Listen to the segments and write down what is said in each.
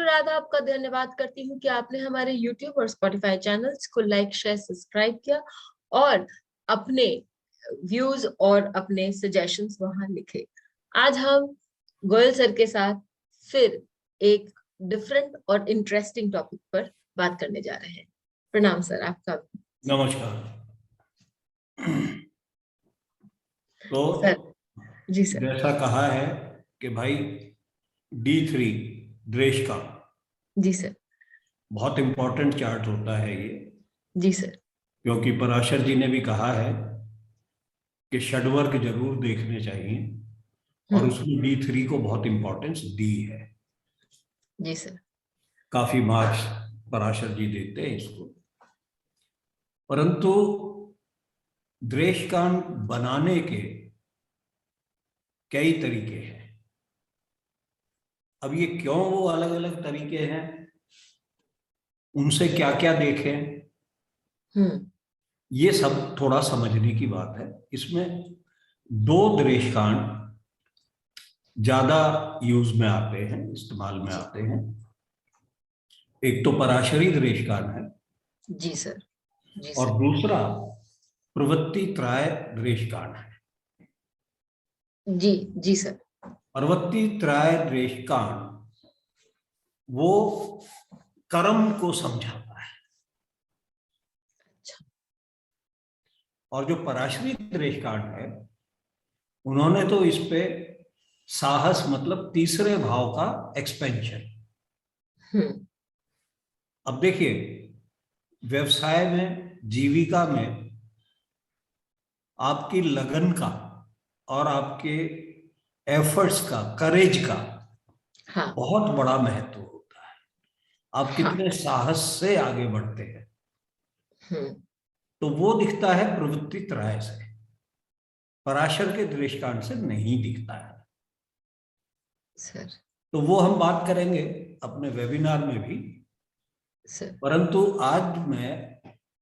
अनुराधा आपका धन्यवाद करती हूँ कि आपने हमारे YouTube और Spotify चैनल्स को लाइक शेयर सब्सक्राइब किया और अपने व्यूज और अपने सजेशंस वहां लिखे। आज हम गोयल सर के साथ फिर एक डिफरेंट और इंटरेस्टिंग टॉपिक पर बात करने जा रहे हैं। प्रणाम सर, आपका नमस्कार। तो सर। जी सर। जैसा कहा है कि भाई D3 द्रेश का जी सर। बहुत इंपॉर्टेंट चार्ट होता है ये, जी सर। क्योंकि पराशर जी ने भी कहा है कि षडवर्ग जरूर देखने चाहिए और उसमें D3 को बहुत इंपॉर्टेंस दी है। जी सर। काफी मार्क्स पराशर जी देते हैं इसको, परंतु द्रेशकांड बनाने के कई तरीके हैं। अब ये क्यों वो अलग अलग तरीके हैं, उनसे क्या क्या देखें, ये सब थोड़ा समझने की बात है। इसमें दो द्रेशकांड ज्यादा यूज में आते हैं, इस्तेमाल में आते हैं। एक तो पराशरी द्रेशकांड है। जी सर। जी और सर। दूसरा प्रवृत्ति त्राय द्रेशकांड है। जी जी सर। प्रवृत्ति त्राय द्रेशकांड वो कर्म को समझाता है, और जो पराशरी द्रेशकांड है उन्होंने तो इस पे साहस मतलब तीसरे भाव का एक्सपेंशन। अब देखिए, व्यवसाय में, जीविका में आपकी लगन का और आपके एफर्ट्स का, करेज का बहुत बड़ा महत्व होता है। आप कितने साहस से आगे बढ़ते हैं, तो वो दिखता है प्रवृत्ति त्रय से, पराशर के दृष्टांत से नहीं दिखता है सर। तो वो हम बात करेंगे अपने वेबिनार में भी सर। परंतु आज मैं,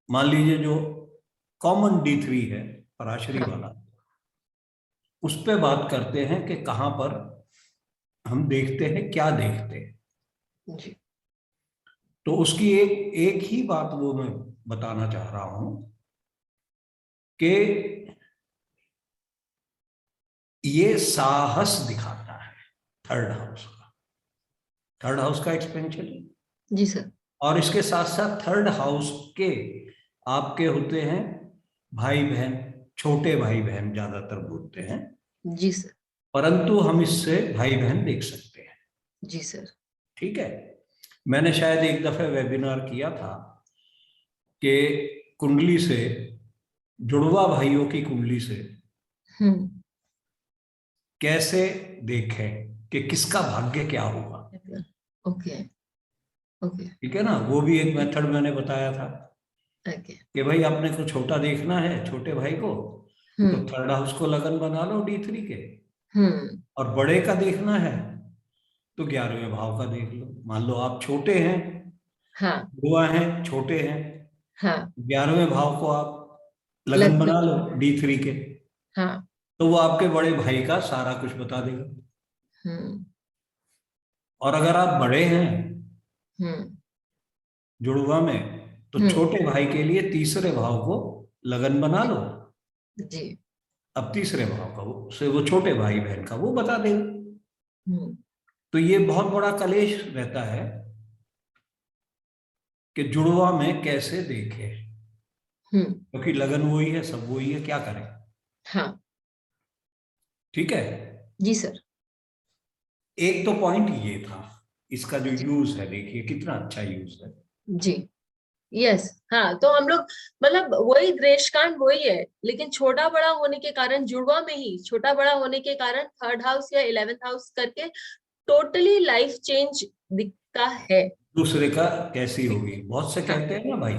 मान लीजिए जो कॉमन D3 है पराशरी वाला, उस पे बात करते हैं कि कहां पर हम देखते हैं, क्या देखते हैं जी। तो उसकी एक ही बात वो मैं बताना चाह रहा हूं कि ये साहस दिखाता है थर्ड हाउस का एक्सपेंशन। जी सर। और इसके साथ साथ थर्ड हाउस के आपके होते हैं भाई बहन, छोटे भाई बहन ज्यादातर बोलते हैं। जी सर। परंतु हम इससे भाई बहन देख सकते हैं। जी सर। ठीक है, मैंने शायद एक दफे वेबिनार किया था कि कुंडली से, जुड़वा भाइयों की कुंडली से कैसे देखें कि किसका भाग्य क्या होगा। Okay okay. ठीक है ना, वो भी एक मेथड मैंने बताया था कि भाई आपने को छोटा देखना है, छोटे भाई को, तो थर्ड हाउस को लगन बना लो D3 के। और बड़े का देखना है तो 11वें भाव का देख लो। मान लो आप छोटे हैं, बुआ हैं, छोटे हैं, 11वें भाव को आप लगन बना लो D3 के, तो वो आपके बड़े भाई का सारा कुछ बता देगा। और अगर आप बड़े हैं जुड़वा में, तो छोटे भाई के लिए तीसरे भाव को लगन बना लो जी। अब तीसरे भाव का वो छोटे भाई बहन का वो बता देगा। तो ये बहुत बड़ा कलेश रहता है कि जुड़वा में कैसे देखे, क्योंकि लगन वही है, सब वही है, क्या करें। हाँ, ठीक है जी सर। एक तो पॉइंट ये था, इसका जो यूज है देखिए कितना अच्छा यूज है जी। यस। हाँ, तो हम लोग मतलब वही द्वेषकांड वही है, लेकिन छोटा बड़ा होने के कारण, जुड़वा में ही छोटा बड़ा होने के कारण थर्ड हाउस या 11th हाउस करके टोटली लाइफ चेंज दिखता है। दूसरे का कैसी होगी। बहुत से कहते हैं ना भाई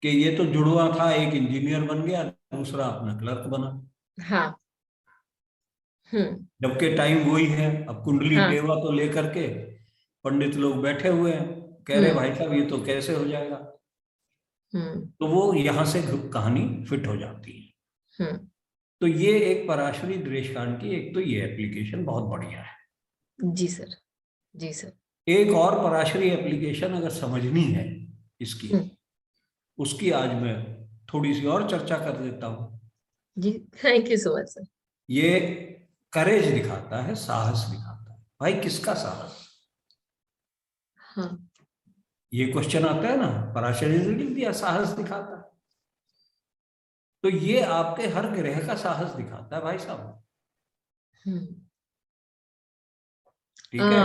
कि ये तो जुड़वा था, एक इंजीनियर बन गया, दूसरा अपना क्लर्क बना। हाँ। जबकि टाइम वही है। अब कुंडली टेवा तो लेकर के पंडित लोग बैठे हुए हैं, कह रहे भाई साहब ये तो कैसे हो जाएगा। तो वो यहां से कहानी फिट हो जाती है। तो ये एक पराशरी द्वेषकांड की एक तो ये एप्लीकेशन बहुत बढ़िया है। जी सर। जी सर। एक और पराशरी एप्लीकेशन अगर समझनी है इसकी, उसकी आज मैं थोड़ी सी और चर्चा कर देता हूं जी। Thank you so much sir. ये करेज दिखाता है, साहस दिखाता है। भाई किसका साहस? हाँ। ये क्वेश्चन आता है ना, पराशरी ने लिख दिया साहस दिखाता है, तो ये आपके हर ग्रह का साहस दिखाता है भाई साहब। ठीक है?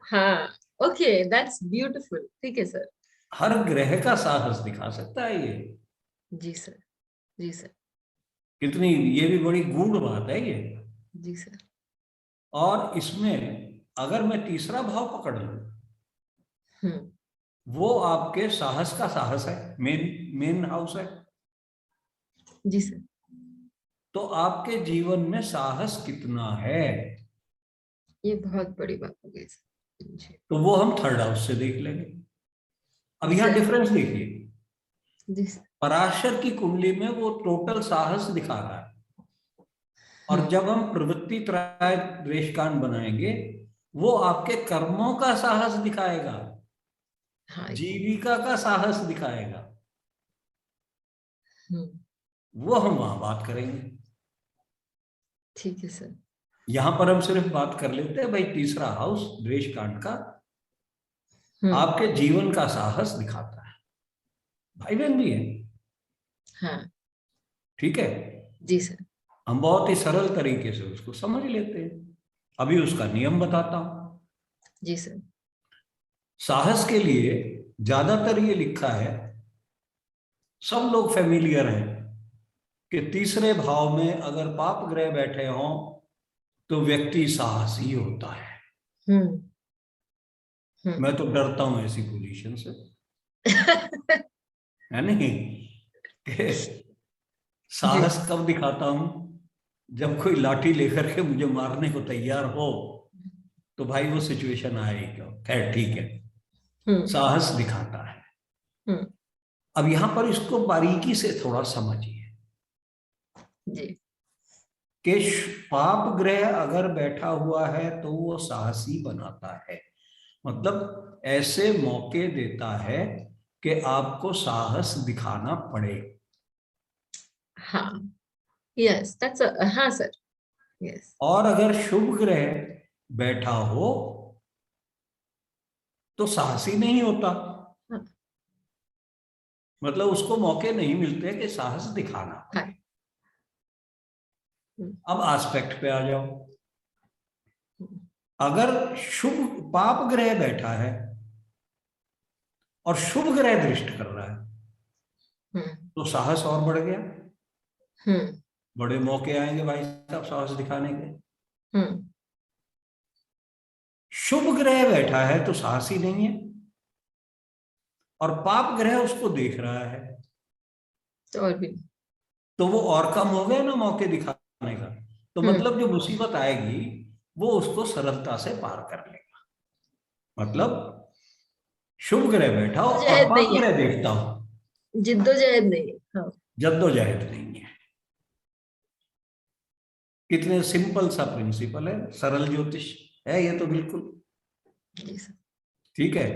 हाँ। Okay, that's beautiful. ठीक है सर। हर ग्रह का साहस दिखा सकता है ये। जी सर। जी सर। कितनी ये भी बड़ी गूढ़ बात है ये। जी सर। और इसमें अगर मैं तीसरा भाव पकड़ लूं, वो आपके साहस का साहस है, मेन मेन हाउस है। जी सर। तो आपके जीवन में साहस कितना है, ये बहुत बड़ी बात हो गई सर जी। तो वो हम थर्ड हाउस से देख लेंगे। अब जी यहां सर। डिफरेंस देखिए, जी सर। पराशर की कुंडली में वो टोटल साहस दिखा रहा है, और जब हम प्रवृत्ति त्रय द्वेषकांड बनाएंगे, वो आपके कर्मों का साहस दिखाएगा, हाँ। जीविका का साहस दिखाएगा। वो हम वहां बात करेंगे। ठीक है सर। यहां पर हम सिर्फ बात कर लेते हैं भाई तीसरा हाउस द्वेषकांड का आपके जीवन का साहस दिखाता है। भाई बहन भी है। हाँ। ठीक है? जी सर। हम बहुत ही सरल तरीके से उसको समझ लेते हैं। अभी उसका नियम बताता हूं। जी सर। साहस के लिए ज्यादातर ये लिखा है, सब लोग फेमिलियर हैं, कि तीसरे भाव में अगर पाप ग्रह बैठे हों तो व्यक्ति साहसी होता है। मैं तो डरता हूं ऐसी पोजीशन से, है नहीं? कि साहस कब दिखाता हूं? जब कोई लाठी लेकर के मुझे मारने को तैयार हो, तो भाई वो सिचुएशन आएगी। खैर ठीक है, साहस दिखाता है। अब यहां पर इसको बारीकी से थोड़ा समझिए जी। कि पाप ग्रह अगर बैठा हुआ है तो वो साहसी बनाता है, मतलब ऐसे मौके देता है कि आपको साहस दिखाना पड़े। हाँ। यस दैट्स हाँ सर। यस। और अगर शुभ ग्रह बैठा हो तो साहसी नहीं होता, मतलब उसको मौके नहीं मिलते कि साहस दिखाना पड़े। अब एस्पेक्ट पे आ जाओ। अगर शुभ पाप ग्रह बैठा है और शुभ ग्रह दृष्ट कर रहा है, तो साहस और बढ़ गया। बड़े मौके आएंगे भाई साहब साहस दिखाने के। शुभ ग्रह बैठा है तो साहसी नहीं है, और पाप ग्रह उसको देख रहा है, तो और भी तो वो और कम हो गया ना मौके दिखाने का। तो मतलब जो मुसीबत आएगी वो उसको सरलता से पार कर लेगा। मतलब शुभ ग्रह बैठा हो और पाप ग्रह देखता हो, जिद्दोजहद नहीं है। हाँ। जद्दोजहद नहीं है। कितने सिंपल सा प्रिंसिपल है, सरल ज्योतिष है ये तो बिल्कुल। ठीक है?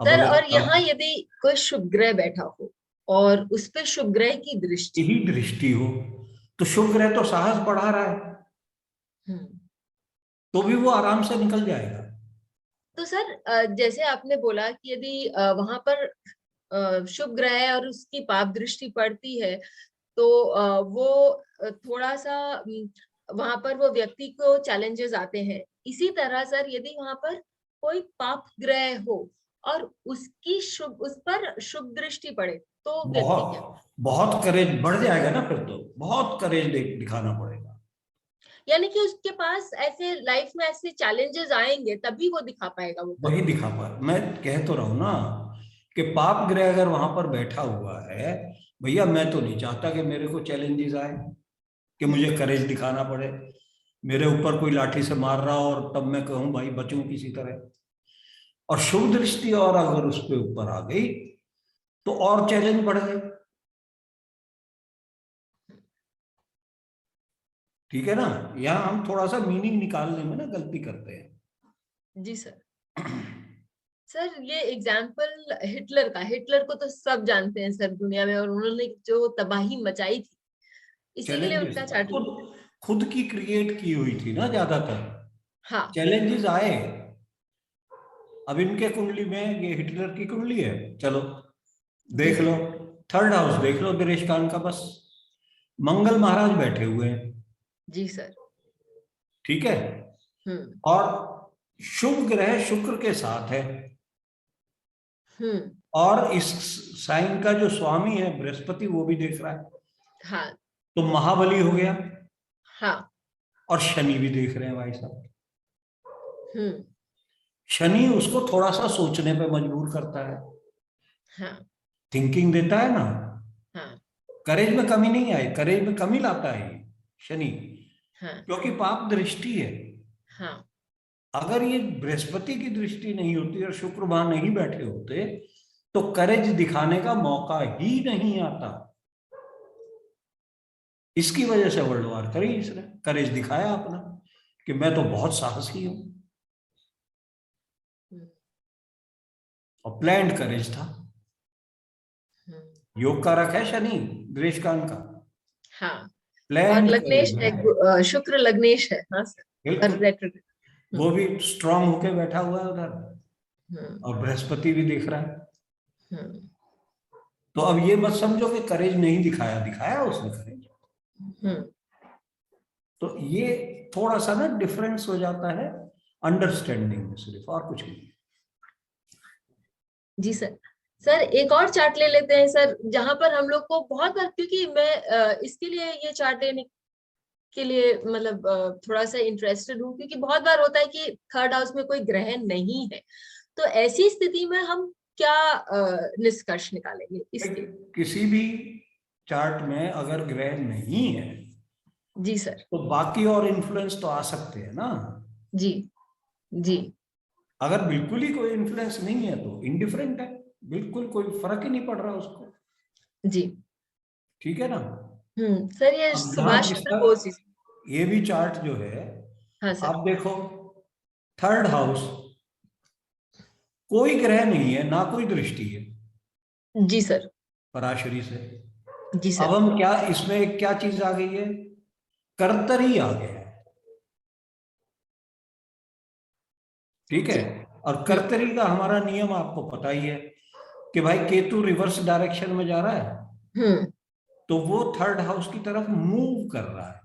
अब सर अगर और यहाँ यदि कोई शुभ ग्रह बैठा हो और उस पे शुभ ग्रह की दृष्टि ही दृष्टि हो, तो शुभ ग्रह तो साहस बढ़ा रहा है, तो भी वो आराम से निकल जाएगा। तो सर जैसे आपने बोला कि यदि वहां पर शुभ ग्रह है और उसकी पाप दृष्टि पड़ती है, तो वो थोड़ा सा वहां पर वो व्यक्ति को चैलेंजेस आते हैं। इसी तरह सर यदि वहां पर कोई पाप ग्रह हो और उसकी उस पर शुभ दृष्टि पड़े, तो व्यक्ति क्या? बहुत करेज बढ़ जाएगा ना, फिर तो बहुत करेज दिखाना पड़ेगा। यानी कि उसके पास ऐसे लाइफ में ऐसे चैलेंजेस आएंगे तभी वो दिखा पाएगा, वो वही दिखा पा। मैं कह तो रहा हूं ना कि पाप ग्रह अगर वहां पर बैठा हुआ है, भैया मैं तो नहीं चाहता कि मेरे को चैलेंजेस आए, कि मुझे करेज दिखाना पड़े, मेरे ऊपर कोई लाठी से मार रहा हो और तब मैं कहूं भाई बचूं किसी तरह। और शुभ दृष्टि और अगर उस पर ऊपर आ गई तो और चैलेंज बढ़ गए। ठीक है ना? यहां हम थोड़ा सा मीनिंग निकालने में ना गलती करते हैं। जी सर। सर ये एग्जाम्पल हिटलर को तो सब जानते हैं सर दुनिया में, और उन्होंने जो तबाही मचाई थी, इसी के लिए उनका चार्ट खुद की क्रिएट की हुई थी ना ज्यादातर। हाँ, चैलेंजेस आए। अब इनके कुंडली में, ये हिटलर की कुंडली है, चलो देख लो, थर्ड हाउस देख लो दिनेश खान का, बस मंगल महाराज बैठे हुए हैं। जी सर। ठीक है। और शुभ ग्रह शुक्र के साथ है। और इस साइन का जो स्वामी है बृहस्पति, वो भी देख रहा है। हाँ। तो महाबली हो गया। हाँ। और शनि भी देख रहे हैं भाई साहब। शनि उसको थोड़ा सा सोचने पे मजबूर करता है। हाँ। थिंकिंग देता है ना। हाँ। करेज में कमी नहीं आए, करेज में कमी लाता है शनि। हाँ। क्योंकि पाप दृष्टि है। हाँ। अगर ये बृहस्पति की दृष्टि नहीं होती और शुक्र वहां नहीं बैठे होते तो करेज दिखाने का मौका ही नहीं आता। इसकी वजह से वर्ल्ड वार करी इसने, करेज दिखाया अपना कि मैं तो बहुत साहसी हूं। और प्लान्ड करेज था। योग कारक है शनि दिनेश खान का। हाँ। और प्लान्ड लग्नेश है, शुक्र लग्नेश है। हाँ सर। बिल्कुल। वो भी स्ट्रांग होके बैठा हुआ है उधर। और बृहस्पति भी दिख रहा है। तो अब ये मत समझो कि करेज नहीं दिखाया, दिखाया उसने करेज। तो ये थोड़ा सा ना डिफरेंस हो जाता है अंडरस्टैंडिंग में, सिर्फ, और कुछ नहीं। जी सर। सर एक और चार्ट ले लेते हैं सर, जहां पर हम लोग को बहुत बार, क्योंकि मैं इसके लिए ये चार्ट लेने के लिए मतलब थोड़ा सा इंटरेस्टेड हूँ, क्योंकि बहुत बार होता है कि थर्ड हाउस में कोई ग्रह नहीं है, तो ऐसी स्थिति में हम क्या निष्कर्ष निकालेंगे इसके? किसी भी चार्ट में अगर ग्रह नहीं है जी सर, तो बाकी और इन्फ्लुएंस तो आ सकते हैं ना। जी जी। अगर बिल्कुल ही कोई इन्फ्लुएंस नहीं है तो इंडिफरेंट है, बिल्कुल कोई फर्क ही नहीं पड़ रहा उसको। जी। ठीक है ना। सर ये सुभाष चंद्र बोस, ये भी चार्ट जो है, हाँ सर, आप देखो, थर्ड हाउस कोई ग्रह नहीं है, ना कोई दृष्टि है। जी सर। पराशरी से। जी सर। अब हम क्या, इसमें क्या चीज आ गई है, कर्तरी आ गया है। ठीक है। और कर्तरी का हमारा नियम आपको पता ही है कि भाई केतु रिवर्स डायरेक्शन में जा रहा है, तो वो थर्ड हाउस की तरफ मूव कर रहा है।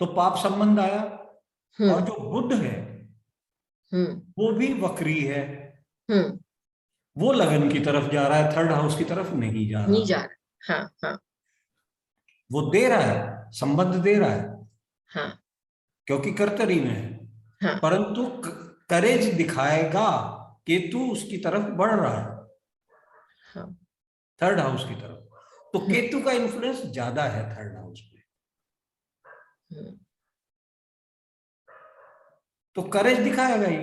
तो पाप संबंध आया। और जो बुध है वो भी वक्री है। वो लगन की तरफ जा रहा है, थर्ड हाउस की तरफ नहीं जा रहा। नहीं जा रहा। हाँ हाँ। वो दे रहा है, संबंध दे रहा है। हाँ। क्योंकि कर्तरी में है। हाँ। परंतु करेज दिखाएगा, केतु उसकी तरफ बढ़ रहा है। हाँ। थर्ड हाउस की तरफ। तो केतु का इन्फ्लुएंस ज्यादा है थर्ड हाउस पे। तो करेज दिखाएगा ही,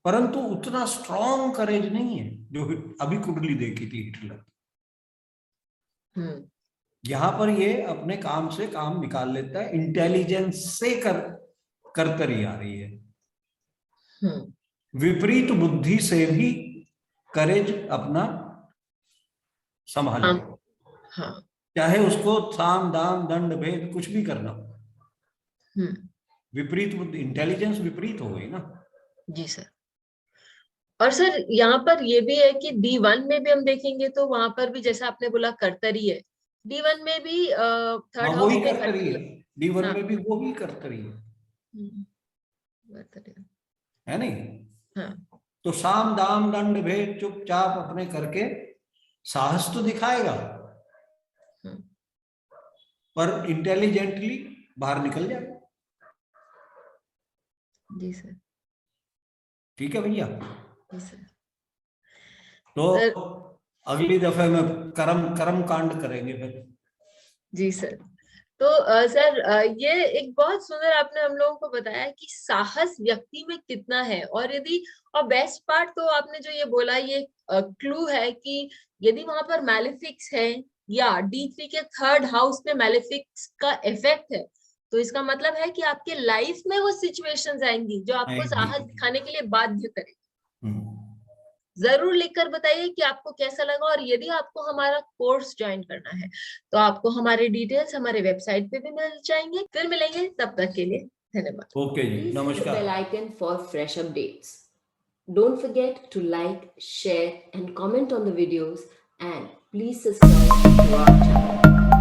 परंतु उतना स्ट्रॉन्ग करेज नहीं है जो अभी कुंडली देखी थी हिटलर। यहां पर ये अपने काम से काम निकाल लेता है, इंटेलिजेंस से करतरी आ रही है। विपरीत बुद्धि से भी करेज अपना संभाल लेगा। हाँ। चाहे उसको साम दाम दंड भेद कुछ भी करना हो। विपरीत बुद्धि, इंटेलिजेंस विपरीत हो गई ना। जी सर। और सर यहाँ पर ये भी है कि D1 में भी हम देखेंगे तो वहां पर भी जैसा आपने बोला कर्तरी है, D1 में भी थर्ड हाउस में कर्तरी है। D1 में भी वो भी कर्तरी है। है नहीं। हाँ। तो साम दाम दंड भेद चुपचाप अपने करके साहस तो दिखाएगा, पर इंटेलिजेंटली बाहर निकल जाएगा। जी सर। ठीक है भैया। जी सर। तो अगली दफे में कर्म कांड करेंगे फिर। जी सर। तो सर ये एक बहुत सुंदर आपने हम लोगों को बताया कि साहस व्यक्ति में कितना है, और यदि, और बेस्ट पार्ट तो आपने जो ये बोला, ये क्लू है कि यदि वहां पर मैलेफिक्स है या D3 के थर्ड हाउस में मैलेफिक्स का इफेक्ट है, तो इसका मतलब है कि आपके लाइफ में वो सिचुएशंस आएंगी जो आपको साहस दिखाने के लिए बाध्य करेगी। जरूर लिखकर बताइए कि आपको कैसा लगा, और यदि आपको हमारा कोर्स ज्वाइन करना है तो आपको हमारे डिटेल्स हमारे वेबसाइट पे भी मिल जाएंगे। फिर मिलेंगे, तब तक के लिए धन्यवाद। ओके जी, नमस्कार। Bell icon for fresh updates. Don't forget to like, share and comment on the videos, and please subscribe to our channel.